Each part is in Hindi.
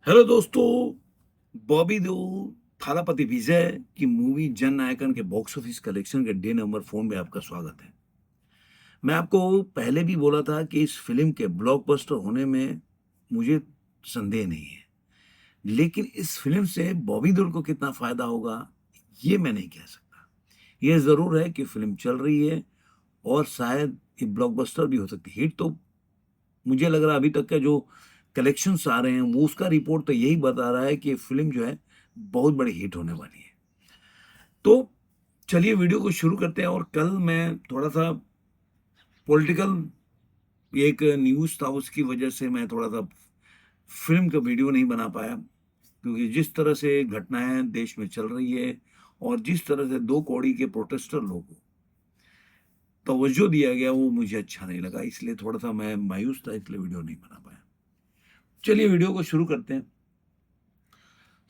हेलो दोस्तों। बॉबी देओल, थालापति विजय की मूवी जन नायकन के बॉक्स ऑफिस कलेक्शन के डे नंबर 4 में आपका स्वागत है। मैं आपको पहले भी बोला था कि इस फिल्म के ब्लॉकबस्टर होने में मुझे संदेह नहीं है, लेकिन इस फिल्म से बॉबी देओल को कितना फायदा होगा ये मैं नहीं कह सकता। ये जरूर है कि फिल्म चल रही है और शायद ये ब्लॉकबस्टर भी हो सकती है। हिट तो मुझे लग रहा है अभी तक का जो कलेक्शंस आ रहे हैं वो उसका रिपोर्ट तो यही बता रहा है कि फिल्म जो है बहुत बड़ी हिट होने वाली है। तो चलिए वीडियो को शुरू करते हैं। और कल मैं थोड़ा सा पॉलिटिकल एक न्यूज़ था, उसकी वजह से मैं थोड़ा सा फिल्म का वीडियो नहीं बना पाया, क्योंकि जिस तरह से घटनाएं देश में चल रही है और जिस तरह से दो कौड़ी के प्रोटेस्टर लोगों को तवज्जो दिया गया वो मुझे अच्छा नहीं लगा, इसलिए थोड़ा सा मैं मायूस था, इसलिए वीडियो नहीं बना पाया। चलिए वीडियो को शुरू करते हैं।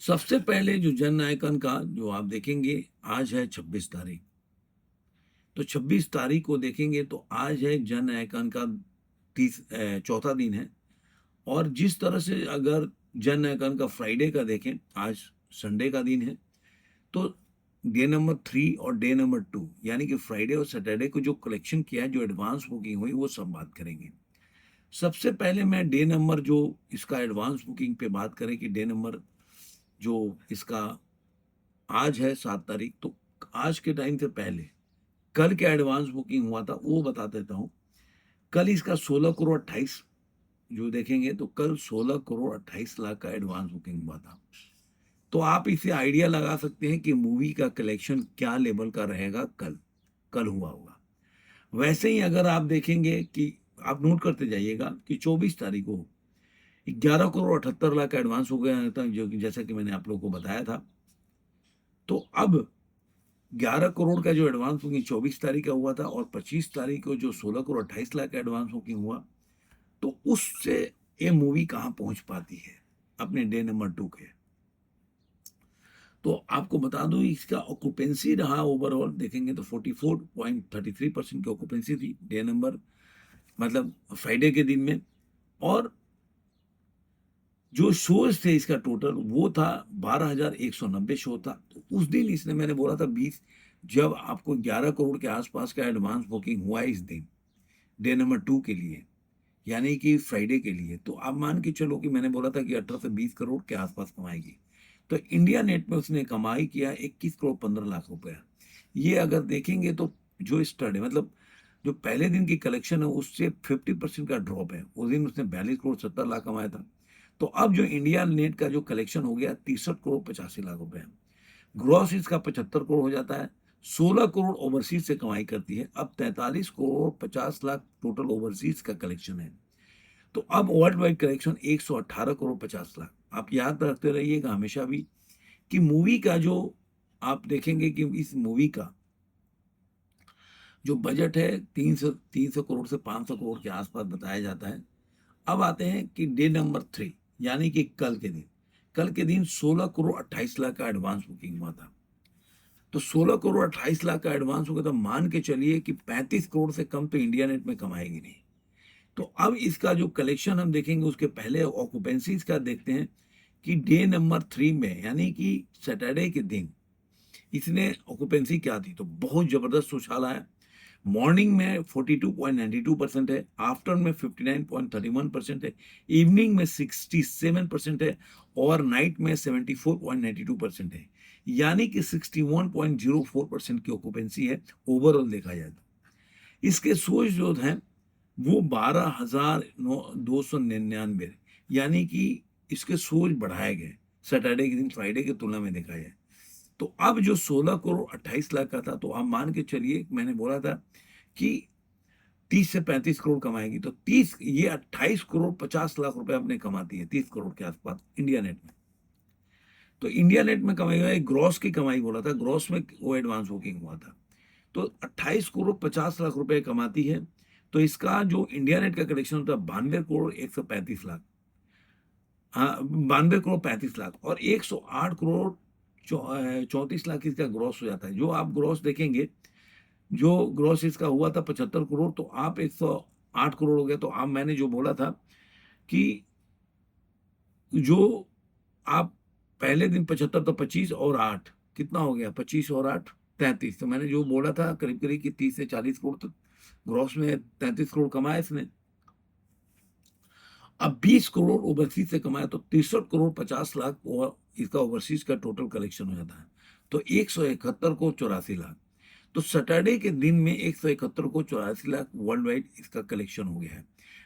सबसे पहले जो जन नायकन का जो आप देखेंगे, आज है 26 तारीख। तो 26 तारीख को देखेंगे तो आज है जन नायकन का चौथा दिन है। और जिस तरह से अगर जन नायकन का फ्राइडे का देखें, आज संडे का दिन है, तो डे नंबर 3 और डे नंबर 2 यानी कि फ्राइडे और सैटरडे को जो कलेक्शन किया है, जो एडवांस बुकिंग हुई, वो सब बात करेंगे। सबसे पहले मैं डे नंबर जो इसका एडवांस बुकिंग पे बात करें कि डे नंबर जो इसका आज है 7 तारीख, तो आज के टाइम से पहले कल क्या एडवांस बुकिंग हुआ था वो बता देता हूँ। कल इसका 16 करोड़ 28, जो देखेंगे तो कल 16 करोड़ 28 लाख का एडवांस बुकिंग हुआ था। तो आप इसे आइडिया लगा सकते हैं कि मूवी का कलेक्शन क्या लेवल का रहेगा कल कल हुआ होगा। वैसे ही अगर आप देखेंगे कि आप नोट करते जाइएगा कि 24 तारीख को 11 करोड़ 78 लाख का एडवांस हो गया था, जो कि जैसा कि मैंने आप लोगों को बताया था। तो अब 11 करोड़ का जो एडवांस बुकिंग 24 तारीख का हुआ था और 25 तारीख को जो 16 करोड़ 28 लाख का एडवांस बुकिंग हुआ, तो उससे ये मूवी कहाँ पहुंच पाती है अपने डे नंबर 2 के। तो आपको बता दूं इसका ऑक्यूपेंसी रहा, ओवरऑल देखेंगे तो 44.33% की ऑक्यूपेंसी थी डे नंबर, मतलब फ्राइडे के दिन में। और जो शोज थे इसका टोटल वो था 12,190 शो था। तो उस दिन इसने, मैंने बोला था 20, जब आपको 11 करोड़ के आसपास का एडवांस बुकिंग हुआ है इस दिन डे नंबर 2 के लिए, यानी कि फ्राइडे के लिए, तो आप मान के चलो कि मैंने बोला था कि 18 से 20 करोड़ के आसपास कमाएगी। तो इंडिया नेट में उसने कमाई किया 21 करोड़ 15 लाख रुपया। ये अगर देखेंगे तो जो स्टड है, मतलब जो पहले दिन की कलेक्शन है उससे 50% का ड्रॉप है। उस दिन उसने 42 करोड़ 70 लाख कमाया था। तो अब जो इंडिया नेट का जो कलेक्शन हो गया 63 करोड़ 85 लाख रुपए, ग्रॉस इसका 75 करोड़ हो जाता है। 16 करोड़ ओवरसीज से कमाई करती है। अब 43 करोड़ 50 लाख टोटल ओवरसीज का कलेक्शन है। तो अब world wide collection 118 crore 50 lakh. आप याद रखते रहिएगा हमेशा भी कि मूवी का जो आप देखेंगे कि इस मूवी का जो बजट है 300 करोड़ से 500 करोड़ के आसपास बताया जाता है। अब आते हैं कि डे नंबर 3 यानी कि कल के दिन 16 करोड़ 28 लाख का एडवांस बुकिंग हुआ था। तो 16 करोड़ 28 लाख का एडवांस हो गया, तो मान के चलिए कि 35 करोड़ से कम तो इंडिया नेट में कमाएगी नहीं। तो अब इसका जो कलेक्शन हम देखेंगे, उसके पहले ऑक्यूपेंसीज का देखते हैं कि डे नंबर 3 में यानी कि सैटरडे के दिन इसने ऑक्यूपेंसी क्या थी, तो बहुत जबरदस्त उछाला है। मॉर्निंग में 42.92% है, आफ्टरनून में 59.31% है, इवनिंग में 67% है और नाइट में 74.92% है। यानी कि 61.04% की ऑक्यूपेंसी है ओवरऑल देखा जाए तो। इसके सोच जो हैं वो 12,299, यानी कि इसके सोच बढ़ाए गए सैटरडे के दिन फ्राइडे की तुलना में देखा जाए। तो अब जो 16 करोड़ 28 लाख का था, तो आप मान के चलिए, मैंने बोला था कि 30 से 35 करोड़ कमाएगी, तो 30 ये 28 करोड़ 50 लाख रुपए अपने कमाती है 30 करोड़ के आसपास इंडिया नेट में। तो इंडिया नेट में कमाएगा, एक ग्रॉस की कमाई बोला था, ग्रॉस में वो एडवांस बुकिंग हुआ था। तो 28 करोड़ 50 लाख रुपए कमाती है। तो इसका जो इंडिया नेट का कलेक्शन होता है 92 करोड़ 135 लाख, हाँ 92 करोड़ 35 लाख, और 108 करोड़ 34 लाख इसका ग्रॉस हो जाता है। जो आप ग्रॉस देखेंगे, जो ग्रॉस इसका हुआ था 75 करोड़, तो आप 108 करोड़ हो गया। तो आप, मैंने जो बोला था कि जो आप पहले दिन 75, तो 25 और 8 कितना हो गया, 25 और 8 33। तो मैंने जो बोला था करीब करीब कि 30 से 40 करोड़ तक ग्रॉस में 33 करोड़ कमाया इसने। अब 20 करोड़ ओवरसीज से कमाया तो 63 करोड़ 50 लाख इसका ओवरसीज का टोटल कलेक्शन हो जाता है। तो 171 को 84 लाख, तो सैटरडे के दिन में 171 को 84 लाख वर्ल्ड वाइड इसका कलेक्शन हो गया है।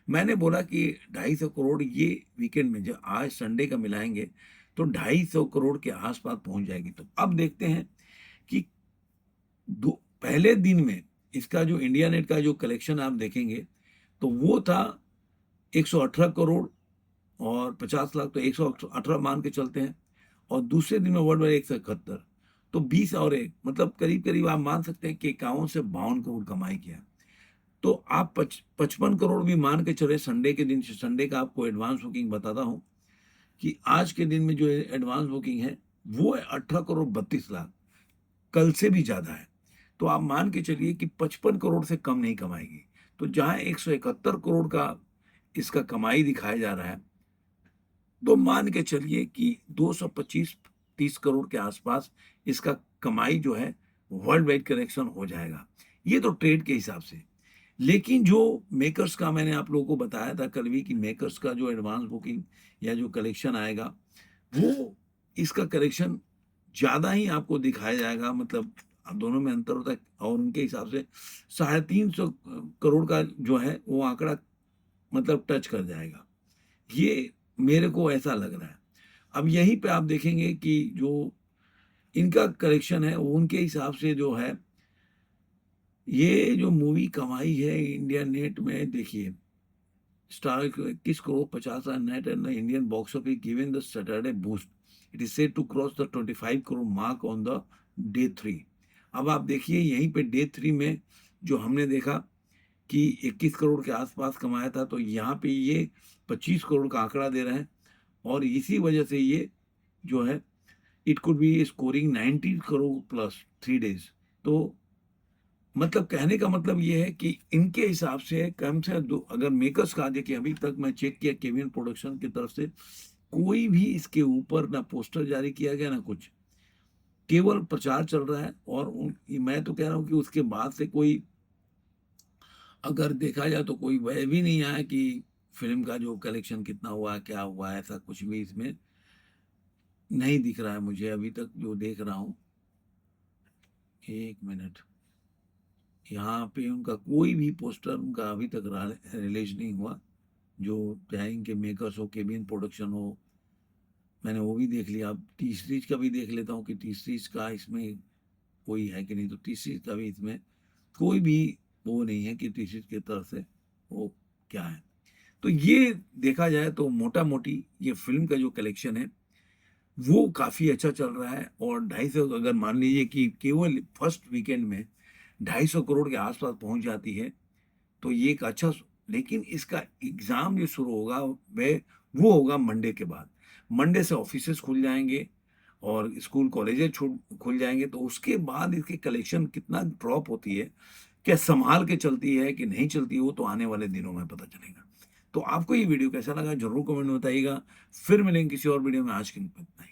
मैंने बोला कि 250 करोड़ ये वीकेंड में, जब आज संडे का मिलाएंगे तो 250 करोड़ के आसपास पहुंच जाएगी। तो अब देखते हैं कि दो पहले दिन में इसका जो इंडिया नेट का जो कलेक्शन आप देखेंगे तो वो था 118 करोड़ और 50 लाख, तो 118 मान के चलते हैं। और दूसरे दिन में वर्ल्ड वाइड 171, तो 20 और एक, मतलब करीब करीब आप मान सकते हैं कि 51 से 52 करोड़ कमाई किया। तो आप 55 करोड़ भी मान के चले संडे के दिन से। संडे का आपको एडवांस बुकिंग बताता हूं कि आज के दिन में जो एडवांस बुकिंग है वो है 18 करोड़ 32 लाख, कल से भी ज्यादा है। तो आप मान के चलिए कि 55 करोड़ से कम नहीं कमाएगी। तो जहां 171 करोड़ का इसका कमाई दिखाया जा रहा है, तो मान के चलिए कि 225-30 करोड़ के आसपास इसका कमाई जो है वर्ल्ड वाइड कलेक्शन हो जाएगा। ये तो ट्रेड के हिसाब से। लेकिन जो मेकर्स का मैंने आप लोगों को बताया था कल भी कि मेकर्स का जो एडवांस बुकिंग या जो कलेक्शन आएगा वो इसका कलेक्शन ज्यादा ही आपको दिखाया जाएगा। मतलब अब दोनों में अंतर होता है और उनके हिसाब से 350 करोड़ का जो है वो आंकड़ा मतलब टच कर जाएगा। ये मेरे को ऐसा लग रहा है। अब यहीं पे आप देखेंगे कि जो इनका कलेक्शन है वो उनके हिसाब से जो है, ये जो मूवी कमाई है इंडिया नेट में, देखिए star 21 crore 50 net and the Indian box office given the Saturday boost, it is said to cross the 25 crore mark on the day 3। अब आप देखिए यहीं पे डे 3 में जो हमने देखा कि 21 करोड़ के आसपास कमाया था, तो यहाँ पे ये 25 करोड़ का आंकड़ा दे रहे हैं। और इसी वजह से ये जो है it could be scoring 90 crore plus 3 days. तो मतलब कहने का मतलब ये है कि इनके हिसाब से कम से दो, अगर मेकर्स का देखिए अभी तक मैं चेक किया केविन प्रोडक्शन की तरफ से कोई भी इसके ऊपर ना पोस्टर जारी किया गया ना कुछ, केवल प्रचार चल रहा है। और मैं तो कह रहा हूँ कि उसके बाद से कोई अगर देखा जाए तो कोई वह भी नहीं आया कि फिल्म का जो कलेक्शन कितना हुआ क्या हुआ, ऐसा कुछ भी इसमें नहीं दिख रहा है मुझे अभी तक जो देख रहा हूँ। एक मिनट, यहाँ पे उनका कोई भी पोस्टर उनका अभी तक रिलीज नहीं हुआ। जो चाहे इनके मेकर्स हो, केबिन प्रोडक्शन हो, मैंने वो भी देख लिया। अब टी सीरीज का भी देख लेता हूँ कि टी सीरीज का इसमें कोई है कि नहीं। तो टी सीरीज का भी इसमें कोई भी वो नहीं है कि टी सीरीज की तरफ से वो क्या है। तो ये देखा जाए तो मोटा मोटी ये फिल्म का जो कलेक्शन है वो काफी अच्छा चल रहा है। और 250, अगर मान लीजिए कि केवल फर्स्ट वीकेंड में 250 करोड़ के आसपास पहुंच जाती है तो ये एक अच्छा। लेकिन इसका एग्जाम जो शुरू होगा वह वो होगा मंडे के बाद। मंडे से ऑफिसेस खुल जाएंगे और स्कूल कॉलेजेस खुल जाएंगे। तो उसके बाद इसकी कलेक्शन कितना ड्रॉप होती है, क्या संभाल के चलती है कि नहीं चलती है, वो तो आने वाले दिनों में पता चलेगा। तो आपको ये वीडियो कैसा लगा जरूर कमेंट में बताइएगा। फिर मिलेंगे किसी और वीडियो में। आज के लिए इतना ही।